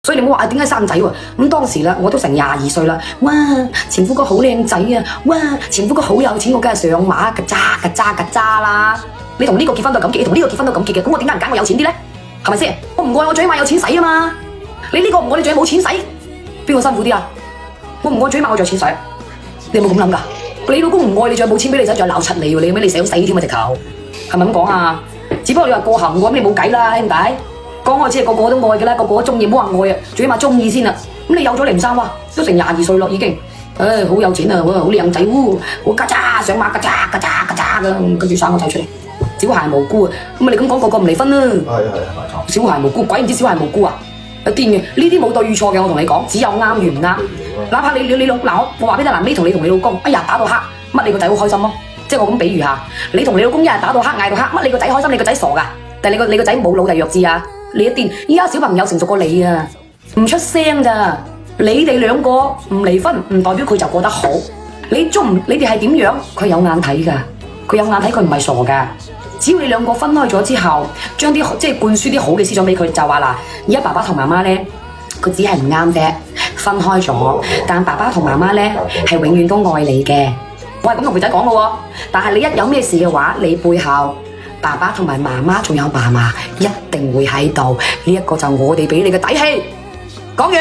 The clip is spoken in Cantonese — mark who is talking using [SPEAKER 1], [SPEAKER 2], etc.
[SPEAKER 1] 所以你唔好話點解生仔喎？咁當時啦，我都成22歲啦，哇！前夫哥好靚仔啊，哇！前夫哥好有錢，我梗係上馬㗎渣啦！你同呢個結婚都係咁結，你同呢個結婚都係咁結嘅，咁我點解唔揀我有錢啲咧？係咪先？我唔愛我最起碼有錢使啊嘛！你呢個唔愛你仲有冇錢使？邊個辛苦啲啊？我唔愛最起碼我仲有錢使，你有冇咁諗㗎？你老公唔愛你仲有冇錢俾你使，仲有鬧柒你喎！你咩你想死添啊直頭？係咪咁講啊？只不過你話過後咁你冇計啦，兄弟。講愛只係個個都愛嘅啦，個個都中意，唔好話愛啊，最起碼中意先啦。咁你有咗你唔生哇，都成22歲咯已經，好有錢啊，好靚仔喎，我嘎喳上馬嘎喳咁，跟住生個仔出嚟，小孩無辜啊！咁你咁講個個唔離婚啦？係，小孩無辜，鬼唔知小孩無辜啊！有癲嘅，呢啲冇對與錯嘅，我同你講，只有啱與唔啱。哪怕你老嗱我話俾你聽嗱，你同你老公一日打到黑，乜你個仔好開心咯？即係我咁比喻下，你同你老公一日打到黑嗌到黑，乜你個仔開心？你個仔傻㗎？但係你個仔冇腦定弱智啊？你一癲，依家小朋友成熟過你啊，唔出聲咋？你哋兩個唔離婚，唔代表佢就過得好。你哋係點樣？佢有眼睇㗎，佢有眼睇，佢唔係傻㗎。只要你兩個分開咗之後，將啲即係灌輸啲好嘅思想俾佢，就話嗱，而家爸爸同媽媽咧，佢只係唔啱啫，分開咗，但爸爸同媽媽咧係永遠都愛你嘅。我係咁同肥仔講嘅喎，但係你一有咩事嘅話，你背後爸爸同埋媽媽仲有嫲嫲一定會喺度，呢一個就我哋俾你嘅底氣。講完。